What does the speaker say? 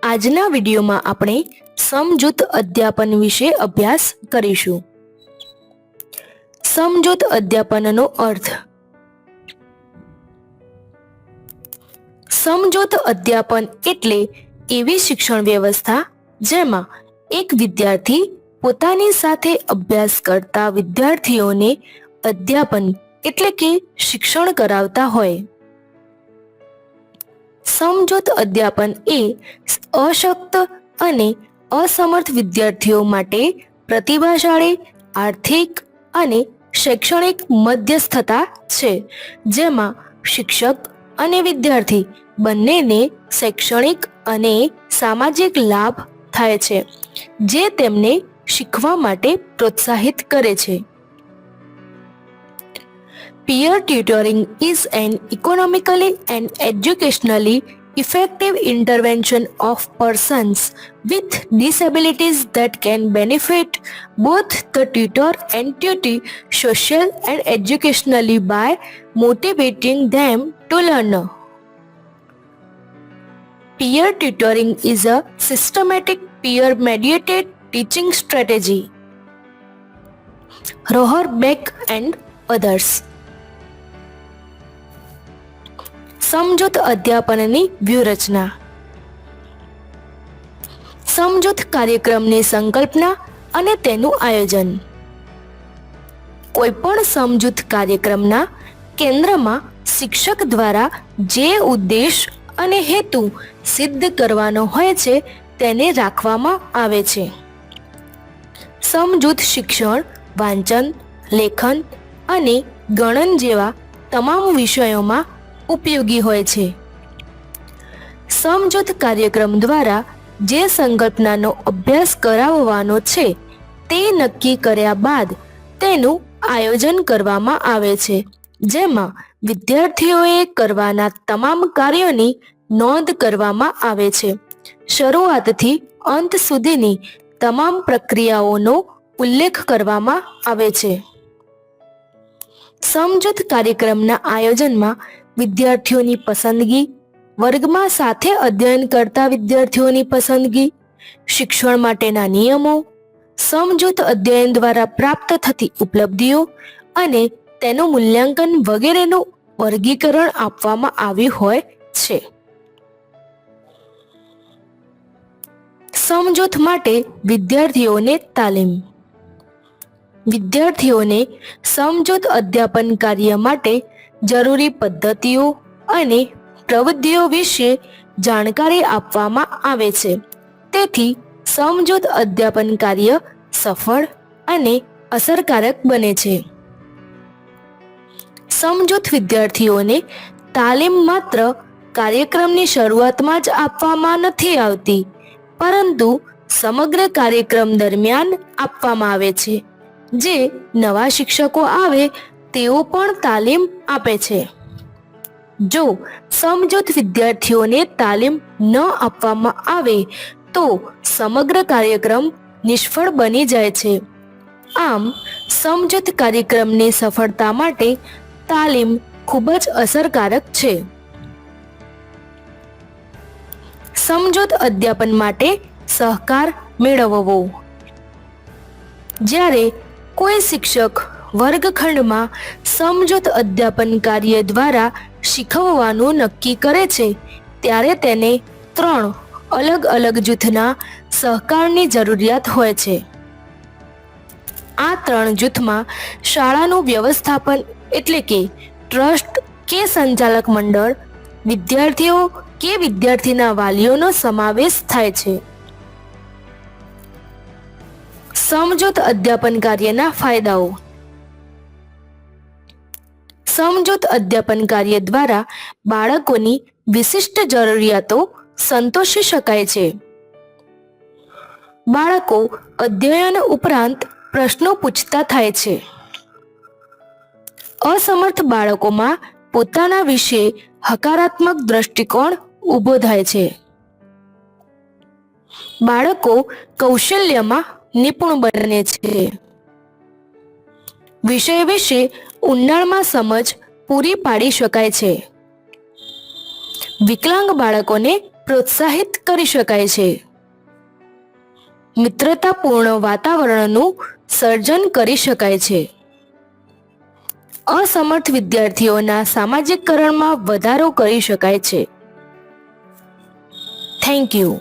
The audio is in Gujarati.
આજના વિડીયોમાં આપણે સમજૂત અધ્યાપન વિશે અભ્યાસ કરીશું. સમજૂત અધ્યાપનનો અર્થ. સમજૂત અધ્યાપન એટલે એવી શિક્ષણ વ્યવસ્થા જેમાં એક વિદ્યાર્થી પોતાની સાથે અભ્યાસ કરતા વિદ્યાર્થીઓને અધ્યાપન એટલે કે શિક્ષણ કરાવતા હોય. સમજૂત અધ્યાપન એ અશક્ત અને અસમર્થ વિદ્યાર્થીઓ માટે પ્રતિભાશાળી, આર્થિક અને શૈક્ષણિક મધ્યસ્થતા છે, જેમાં શિક્ષક અને વિદ્યાર્થી બંનેને શૈક્ષણિક અને સામાજિક લાભ થાય છે, જે તેમને શીખવા માટે પ્રોત્સાહિત કરે છે. Peer tutoring is an economically and educationally effective intervention of persons with disabilities that can benefit both the tutor and tutee socially and educationally by motivating them to learn. Peer tutoring is a systematic peer-mediated teaching strategy. Rohrbeck and others. સમજૂત અધ્યાપનની વ્યૂહરચના. સમજૂત કાર્યક્રમની સંકલ્પના અને તેનું આયોજન. કોઈપણ સમજૂત કાર્યક્રમના કેન્દ્રમાં શિક્ષક દ્વારા જે ઉદ્દેશ અને હેતુ સિદ્ધ કરવાનો હોય છે તેને રાખવામાં આવે છે. સમજૂત શિક્ષણ વાંચન, લેખન અને ગણન જેવા તમામ વિષયોમાં ઉપયોગી હોય છે. સમજૂત કાર્યક્રમ દ્વારા જે સંકલ્પનાનો અભ્યાસ કરાવવાનો છે તે નક્કી કર્યા બાદ તેનું આયોજન કરવામાં આવે છે, જેમાં વિદ્યાર્થીઓએ કરવાના તમામ કાર્યોની નોંધ કરવામાં આવે છે. શરૂઆતથી અંત સુધીની તમામ પ્રક્રિયાઓનો ઉલ્લેખ કરવામાં આવે છે. સમજૂત કાર્યક્રમના આયોજનમાં વિદ્યાર્થીઓની પસંદગી, વર્ગમાં સાથે અધ્યયન કરતા વિદ્યાર્થીઓની પસંદગી, શિક્ષણ માટેના નિયમો, સમજૂત અધ્યયન દ્વારા પ્રાપ્ત થતી ઉપલબ્ધિઓ અને તેનું મૂલ્યાંકન વગેરેનું વર્ગીકરણ આપવામાં આવ્યું હોય છે. સમજૂત માટે વિદ્યાર્થીઓને તાલીમ. વિદ્યાર્થીઓને સમજૂત અધ્યાપન કાર્ય માટે જરૂરી પદ્ધતિઓ અને પ્રવૃત્તિઓ વિશે જાણકારી આપવામાં આવે છે, તેથી સમજૂત અધ્યાપન કાર્ય સફળ અને અસરકારક બને છે. સમજૂત વિદ્યાર્થીઓને તાલીમ માત્ર કાર્યક્રમની શરૂઆતમાં જ આપવામાં નથી આવતી, પરંતુ સમગ્ર કાર્યક્રમ દરમિયાન આપવામાં આવે છે. જે નવા શિક્ષકો આવે તેઓ પણ તાલીમ આપે છે. જો સમજૂત વિદ્યાર્થીઓને તાલીમ ન આપવામાં આવે તો સમગ્ર કાર્યક્રમ નિષ્ફળ બની જાય છે. આમ સમજૂત કાર્યક્રમની સફળતા માટે તાલીમ ખૂબ જ અસરકારક છે. સમજૂત અધ્યાપન માટે સહકાર મેળવવો. જ્યારે કોઈ શિક્ષક વર્ગખંડમાં સમજૂત અધ્યાપન કાર્ય દ્વારા શીખવવાનું નક્કી કરે છે ત્યારે તેને 3 અલગ અલગ જૂથના સહકારની જરૂરિયાત હોય છે. આ 3 જૂથમાં શાળાનું વ્યવસ્થાપન એટલે કે ટ્રસ્ટ કે સંચાલક મંડળ, વિદ્યાર્થીઓ કે વિદ્યાર્થીના વાલીઓનો સમાવેશ થાય છે. સમજૂત અધ્યાપન કાર્યના ફાયદાઓ. સમજૂત અધ્યાપન કાર્ય દ્વારા બાળકોની વિશિષ્ટ જરૂરિયાતો સંતોષી શકાય છે. બાળકો અધ્યયન ઉપરાંત પ્રશ્નો પૂછતા થાય છે. અસમર્થ બાળકોમાં પોતાના વિશે હકારાત્મક દ્રષ્ટિકોણ ઊભો થાય છે. બાળકો કૌશલ્યમાં નિપુણ બને છે. વિષય વિશે ઊંડાણમાં સમજ પૂરી પાડી શકાય છે. વિકલાંગ બાળકોને પ્રોત્સાહિત કરી શકાય છે. મિત્રતાપૂર્ણ વાતાવરણનું સર્જન કરી શકાય છે. અસમર્થ વિદ્યાર્થીઓના સામાજિકકરણમાં વધારો કરી શકાય છે. Thank you.